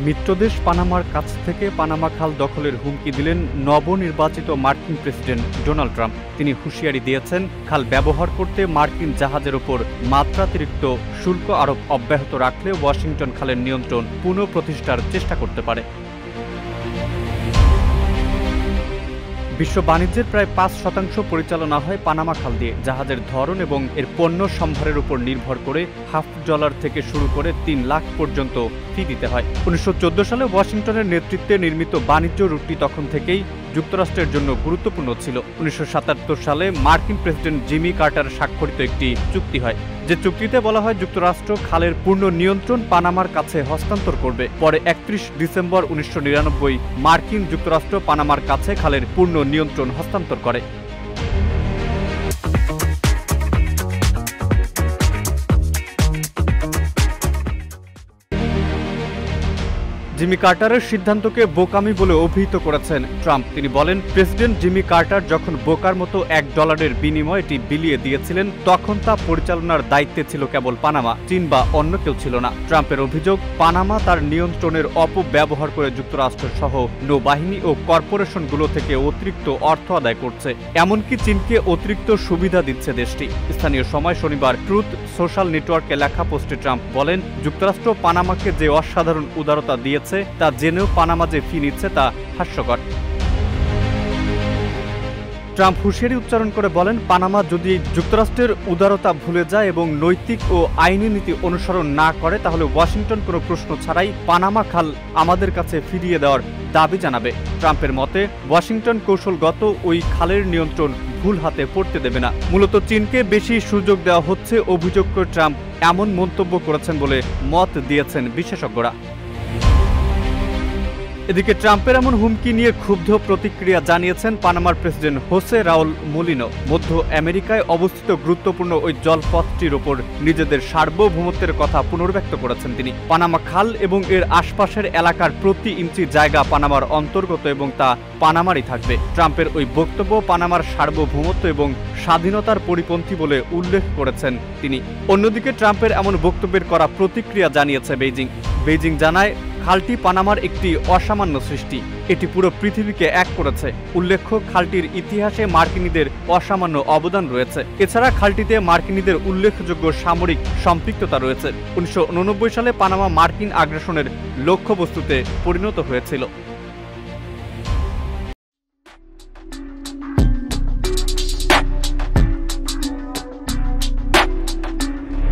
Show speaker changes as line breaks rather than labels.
মিত্রদেশ পানামার কাছ থেকে পানামা খাল দখলের হুমকি দিলেন নবনির্বাচিত মার্কিন প্রেসিডেন্ট ডোনাল্ড ট্রাম্প। তিনি হুঁশিয়ারি দিয়েছেন, খাল ব্যবহার করতে মার্কিন জাহাজের ওপর মাত্রাতিরিক্ত শুল্ক আরোপ অব্যাহত রাখলে ওয়াশিংটন খালের নিয়ন্ত্রণ পুনঃপ্রতিষ্ঠার চেষ্টা করতে পারে। বিশ্ব বাণিজ্যের প্রায় ৫% পরিচালনা হয় পানামা খাল দিয়ে। জাহাজের ধরন এবং এর পণ্য সম্ভারের উপর নির্ভর করে $৫০ থেকে শুরু করে ৩ লাখ পর্যন্ত ফি দিতে হয়। ১৯১৪ সালে ওয়াশিংটনের নেতৃত্বে নির্মিত বাণিজ্য রুটটি তখন থেকেই যুক্তরাষ্ট্রের জন্য গুরুত্বপূর্ণ ছিল। ১৯৭৭ সালে মার্কিন প্রেসিডেন্ট জিমি কার্টার স্বাক্ষরিত একটি চুক্তি হয়, যে চুক্তিতে বলা হয় যুক্তরাষ্ট্র খালের পূর্ণ নিয়ন্ত্রণ পানামার কাছে হস্তান্তর করবে। পরে ৩১ ডিসেম্বর ১৯৯৯ মার্কিন যুক্তরাষ্ট্র পানামার কাছে খালের পূর্ণ নিয়ন্ত্রণ হস্তান্তর করে। জিমি কার্টারের সিদ্ধান্তকে বোকামি বলে অভিহিত করেছেন ট্রাম্প। তিনি বলেন, প্রেসিডেন্ট জিমি কার্টার যখন বোকার মতো $1 বিনিময়ে এটি বিলিয়ে দিয়েছিলেন, তখন তা পরিচালনার দায়িত্বে ছিল কেবল পানামা, চীন বা অন্য কেউ ছিল না। ট্রাম্পের অভিযোগ, পানামা তার নিয়ন্ত্রণের অপব্যবহার করে যুক্তরাষ্ট্র সহ নৌবাহিনী ও কর্পোরেশনগুলো থেকে অতিরিক্ত অর্থ আদায় করছে, এমনকি চীনকে অতিরিক্ত সুবিধা দিচ্ছে দেশটি। স্থানীয় সময় শনিবার ট্রুথ সোশ্যাল নেটওয়ার্কে লেখা পোস্টে ট্রাম্প বলেন, যুক্তরাষ্ট্র পানামাকে যে অসাধারণ উদারতা দিয়েছে তা জেনেও পানামা যে ফি নিচ্ছে তা হাস্যকর। ট্রাম্প হুঁশিয়ারি উচ্চারণ করে বলেন, পানামা যদি যুক্তরাষ্ট্রের উদারতা ভুলে যায় এবং নৈতিক ও আইনি নীতি অনুসরণ না করে, তাহলে ওয়াশিংটন কোনো প্রশ্ন ছাড়াই পানামা খাল আমাদের কাছে ফিরিয়ে দেওয়ার দাবি জানাবে। ট্রাম্পের মতে, ওয়াশিংটন কৌশলগত ওই খালের নিয়ন্ত্রণ ভুল হাতে পড়তে দেবে না। মূলত চীনকে বেশি সুযোগ দেওয়া হচ্ছে অভিযোগ করে ট্রাম্প এমন মন্তব্য করেছেন বলে মত দিয়েছেন বিশেষজ্ঞরা। এদিকে ট্রাম্পের এমন হুমকি নিয়ে ক্ষুব্ধ প্রতিক্রিয়া জানিয়েছেন পানামার প্রেসিডেন্ট হোসে রাউল মুলিনো। মধ্য আমেরিকায় অবস্থিত গুরুত্বপূর্ণ ওই জলপথটির ওপর নিজেদের সার্বভৌমত্বের কথা পুনর্ব্যক্ত করেছেন তিনি। পানামা খাল এবং এর আশপাশের এলাকার প্রতি ইঞ্চি জায়গা পানামার অন্তর্গত এবং তা পানামারই থাকবে। ট্রাম্পের ওই বক্তব্য পানামার সার্বভৌমত্ব এবং স্বাধীনতার পরিপন্থী বলে উল্লেখ করেছেন তিনি। অন্যদিকে ট্রাম্পের এমন বক্তব্যের করা প্রতিক্রিয়া জানিয়েছে বেইজিং জানায়, খালটি পানামার একটি অসামান্য সৃষ্টি, এটি পুরো পৃথিবীকে এক করেছে। উল্লেখ্য, খালটির ইতিহাসে মার্কিনীদের অসামান্য অবদান রয়েছে। এছাড়া খালটিতে মার্কিনীদের উল্লেখযোগ্য সামরিক সম্পৃক্ততা রয়েছে। ১৯৮৯ সালে পানামা মার্কিন আগ্রাসনের লক্ষ্যবস্তুতে পরিণত হয়েছিল।